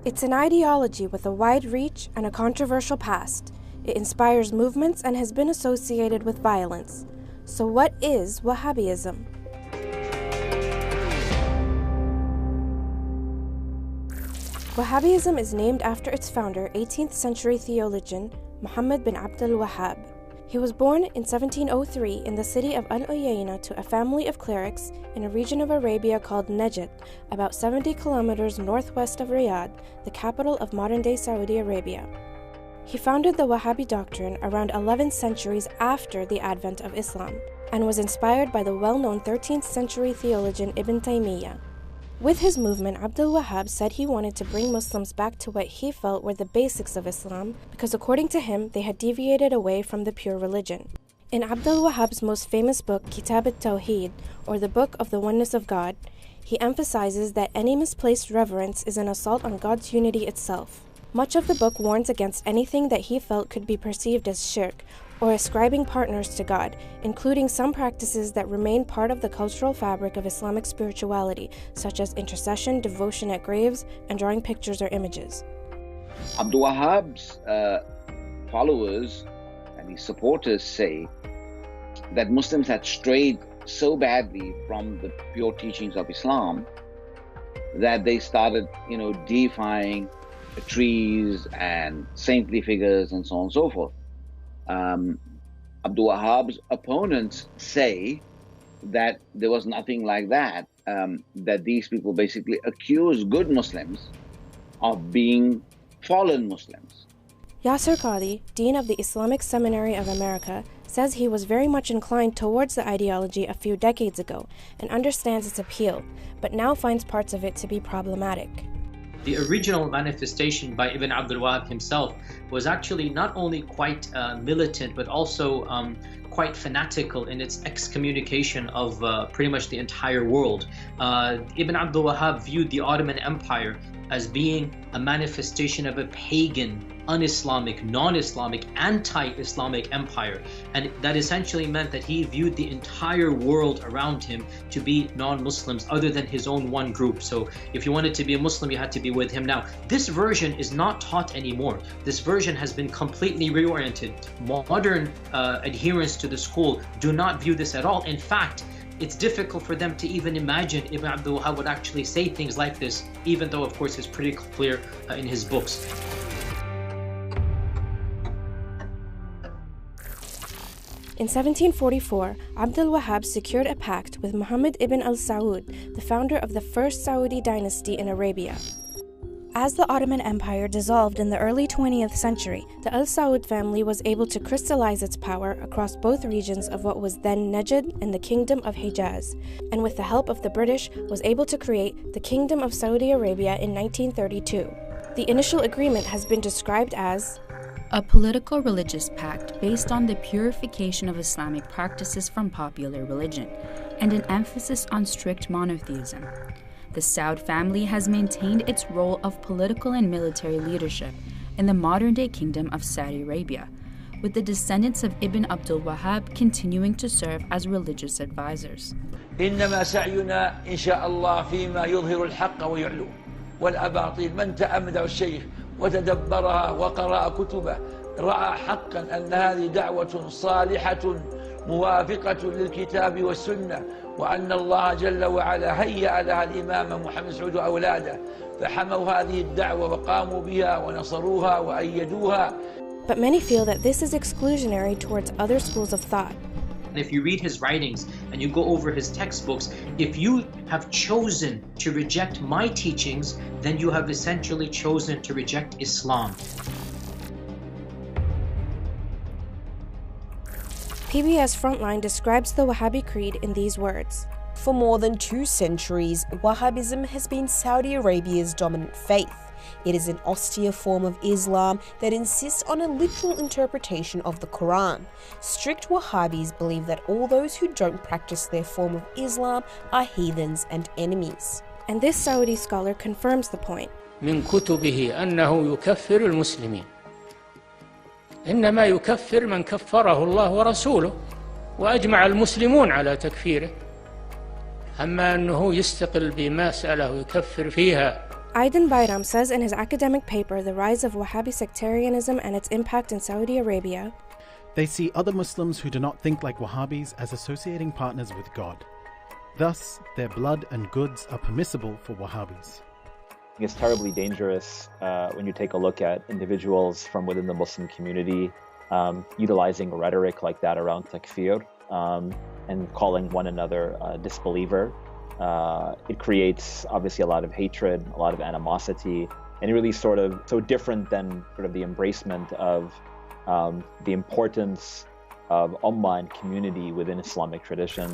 It's an ideology with a wide reach and a controversial past. It inspires movements and has been associated with violence. So what is Wahhabism? Wahhabism is named after its founder, 18th century theologian Muhammad bin Abdul Wahhab. He was born in 1703 in the city of Al-Uyayna to a family of clerics in a region of Arabia called Najd, about 70 kilometers northwest of Riyadh, the capital of modern-day Saudi Arabia. He founded the Wahhabi doctrine around 11 centuries after the advent of Islam, and was inspired by the well-known 13th century theologian Ibn Taymiyyah. With his movement, Abdul Wahhab said he wanted to bring Muslims back to what he felt were the basics of Islam, because according to him, they had deviated away from the pure religion. In Abdul Wahhab's most famous book, Kitab al-Tawheed, or the Book of the Oneness of God, he emphasizes that any misplaced reverence is an assault on God's unity itself. Much of the book warns against anything that he felt could be perceived as shirk, or ascribing partners to God, including some practices that remain part of the cultural fabric of Islamic spirituality, such as intercession, devotion at graves, and drawing pictures or images. Abdul Wahhab's followers and his supporters say that Muslims had strayed so badly from the pure teachings of Islam that they started, deifying trees and saintly figures and so on and so forth. Abdul Wahhab's opponents say that there was nothing like that, that these people basically accuse good Muslims of being fallen Muslims. Yasir Qadhi, Dean of the Islamic Seminary of America, says he was very much inclined towards the ideology a few decades ago and understands its appeal, but now finds parts of it to be problematic. The original manifestation by Ibn Abdul Wahhab himself was actually not only quite militant, but also quite fanatical in its excommunication of pretty much the entire world. Ibn Abdul Wahhab viewed the Ottoman Empire as being a manifestation of a pagan, un-Islamic, non-Islamic, anti-Islamic empire. And that essentially meant that he viewed the entire world around him to be non-Muslims other than his own one group. So if you wanted to be a Muslim, you had to be with him. Now, this version is not taught anymore. This version has been completely reoriented. Modern adherents to the school do not view this at all. In fact, it's difficult for them to even imagine Ibn Abdul Wahhab would actually say things like this, even though, of course, it's pretty clear in his books. In 1744, Abdul Wahhab secured a pact with Muhammad ibn al-Saud, the founder of the first Saudi dynasty in Arabia. As the Ottoman Empire dissolved in the early 20th century, the al-Saud family was able to crystallize its power across both regions of what was then Najd and the Kingdom of Hejaz, and with the help of the British was able to create the Kingdom of Saudi Arabia in 1932. The initial agreement has been described as a political religious pact based on the purification of Islamic practices from popular religion, and an emphasis on strict monotheism. The Saud family has maintained its role of political and military leadership in the modern-day Kingdom of Saudi Arabia, with the descendants of Ibn Abdul Wahhab continuing to serve as religious advisors. إنما سعينا إن شاء الله فيما يظهر الحق ويعلو والأباطيل من تأمل الشيخ وتدبرها وقرأ كتبه رأى حقا أن هذه دعوة صالحة موافقة للكتاب والسنة وأن الله جل وعلا هيأ لها الإمام محمد سعود وأولاده فحموا هذه الدعوة وقاموا بها ونصروها وأيدوها. But many feel that this is exclusionary towards other schools of thought. And if you read his writings and you go over his textbooks, if you have chosen to reject my teachings, then you have essentially chosen to reject Islam. PBS Frontline describes the Wahhabi creed in these words. For more than 2 centuries, Wahhabism has been Saudi Arabia's dominant faith. It is an austere form of Islam that insists on a literal interpretation of the Quran. Strict Wahhabis believe that all those who don't practice their form of Islam are heathens and enemies. And this Saudi scholar confirms the point. من كتبه أنه يكفر المسلمين إنما يكفر من كفره الله ورسوله وأجمع المسلمون على تكفيره أما أنه يستقل بمسألة ويكفر فيها Aidan Bayram says in his academic paper, The Rise of Wahhabi Sectarianism and Its Impact in Saudi Arabia, they see other Muslims who do not think like Wahhabis as associating partners with God. Thus, their blood and goods are permissible for Wahhabis. It's terribly dangerous when you take a look at individuals from within the Muslim community utilizing rhetoric like that around takfir and calling one another a disbeliever. It creates obviously a lot of hatred, a lot of animosity, and it really sort of so different than sort of the embracement of the importance of ummah and community within Islamic tradition.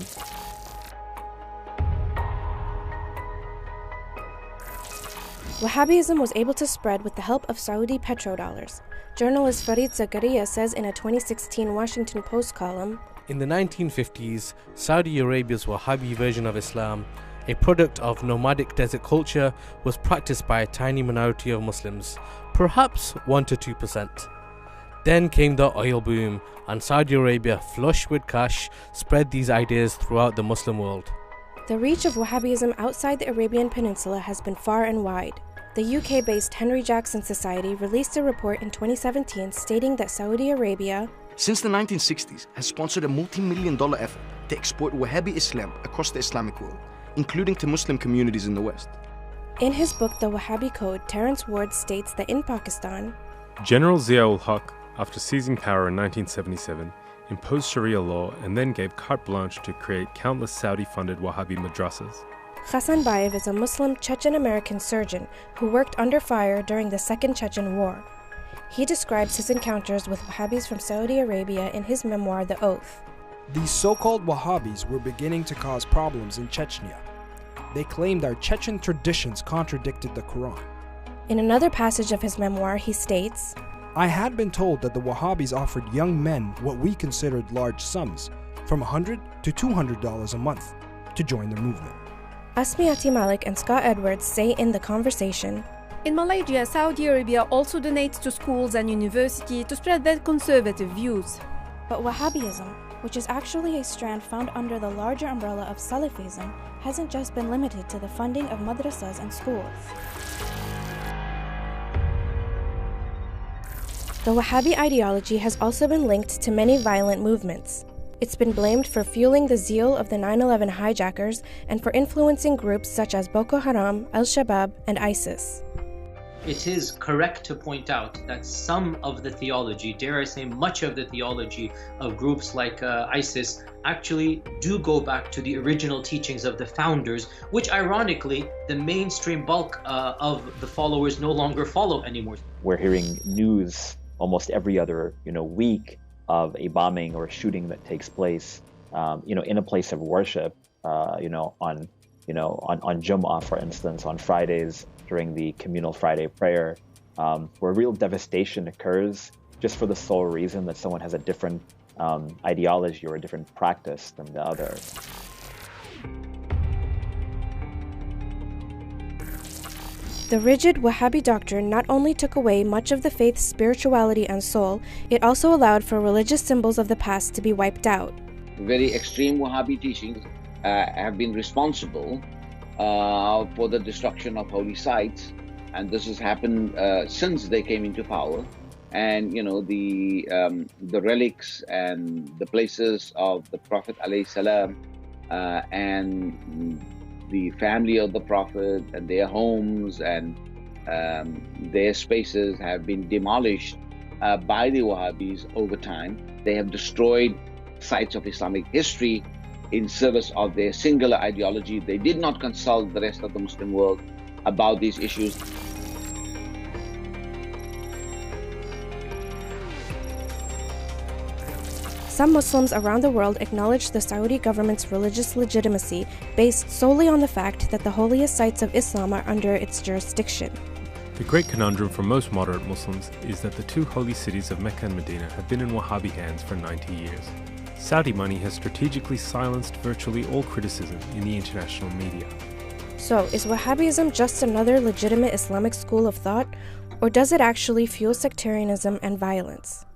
Wahhabism was able to spread with the help of Saudi petrodollars. Journalist Farid Zakaria says in a 2016 Washington Post column, in the 1950s, Saudi Arabia's Wahhabi version of Islam, a product of nomadic desert culture, was practiced by a tiny minority of Muslims, perhaps 1 to 2%. Then came the oil boom, and Saudi Arabia, flush with cash, spread these ideas throughout the Muslim world. The reach of Wahhabism outside the Arabian Peninsula has been far and wide. The UK-based Henry Jackson Society released a report in 2017 stating that Saudi Arabia, since the 1960s, has sponsored a multi-million-dollar effort to export Wahhabi Islam across the Islamic world, including to Muslim communities in the West. In his book, The Wahhabi Code, Terence Ward states that in Pakistan, General Zia-ul-Haq, after seizing power in 1977, imposed Sharia law and then gave carte blanche to create countless Saudi-funded Wahhabi madrasas. Hasan Bayev is a Muslim Chechen-American surgeon who worked under fire during the Second Chechen War. He describes his encounters with Wahhabis from Saudi Arabia in his memoir, The Oath. These so-called Wahhabis were beginning to cause problems in Chechnya. They claimed our Chechen traditions contradicted the Quran. In another passage of his memoir, he states, I had been told that the Wahhabis offered young men what we considered large sums, from $100 to $200 a month, to join the movement. Asmiati Malik and Scott Edwards say in The Conversation, in Malaysia, Saudi Arabia also donates to schools and universities to spread their conservative views. But Wahhabism, which is actually a strand found under the larger umbrella of Salafism, hasn't just been limited to the funding of madrasas and schools. The Wahhabi ideology has also been linked to many violent movements. It's been blamed for fueling the zeal of the 9/11 hijackers and for influencing groups such as Boko Haram, Al-Shabaab, and ISIS. It is correct to point out that some of the theology, dare I say much of the theology of groups like ISIS, actually do go back to the original teachings of the founders, which ironically the mainstream bulk of the followers no longer follow anymore. We're hearing news almost every other week of a bombing or a shooting that takes place in a place of worship, on Jumu'ah, for instance, on Fridays during the communal Friday prayer, where real devastation occurs just for the sole reason that someone has a different ideology or a different practice than the other. The rigid Wahhabi doctrine not only took away much of the faith's spirituality and soul, it also allowed for religious symbols of the past to be wiped out. Very extreme Wahhabi teachings have been responsible for the destruction of holy sites, and this has happened since they came into power. And the relics and the places of the Prophet ﷺ and the family of the Prophet and their homes and their spaces have been demolished by the Wahhabis over time. They have destroyed sites of Islamic history in service of their singular ideology. They did not consult the rest of the Muslim world about these issues. Some Muslims around the world acknowledge the Saudi government's religious legitimacy based solely on the fact that the holiest sites of Islam are under its jurisdiction. The great conundrum for most moderate Muslims is that the two holy cities of Mecca and Medina have been in Wahhabi hands for 90 years. Saudi money has strategically silenced virtually all criticism in the international media. So, is Wahhabism just another legitimate Islamic school of thought, or does it actually fuel sectarianism and violence?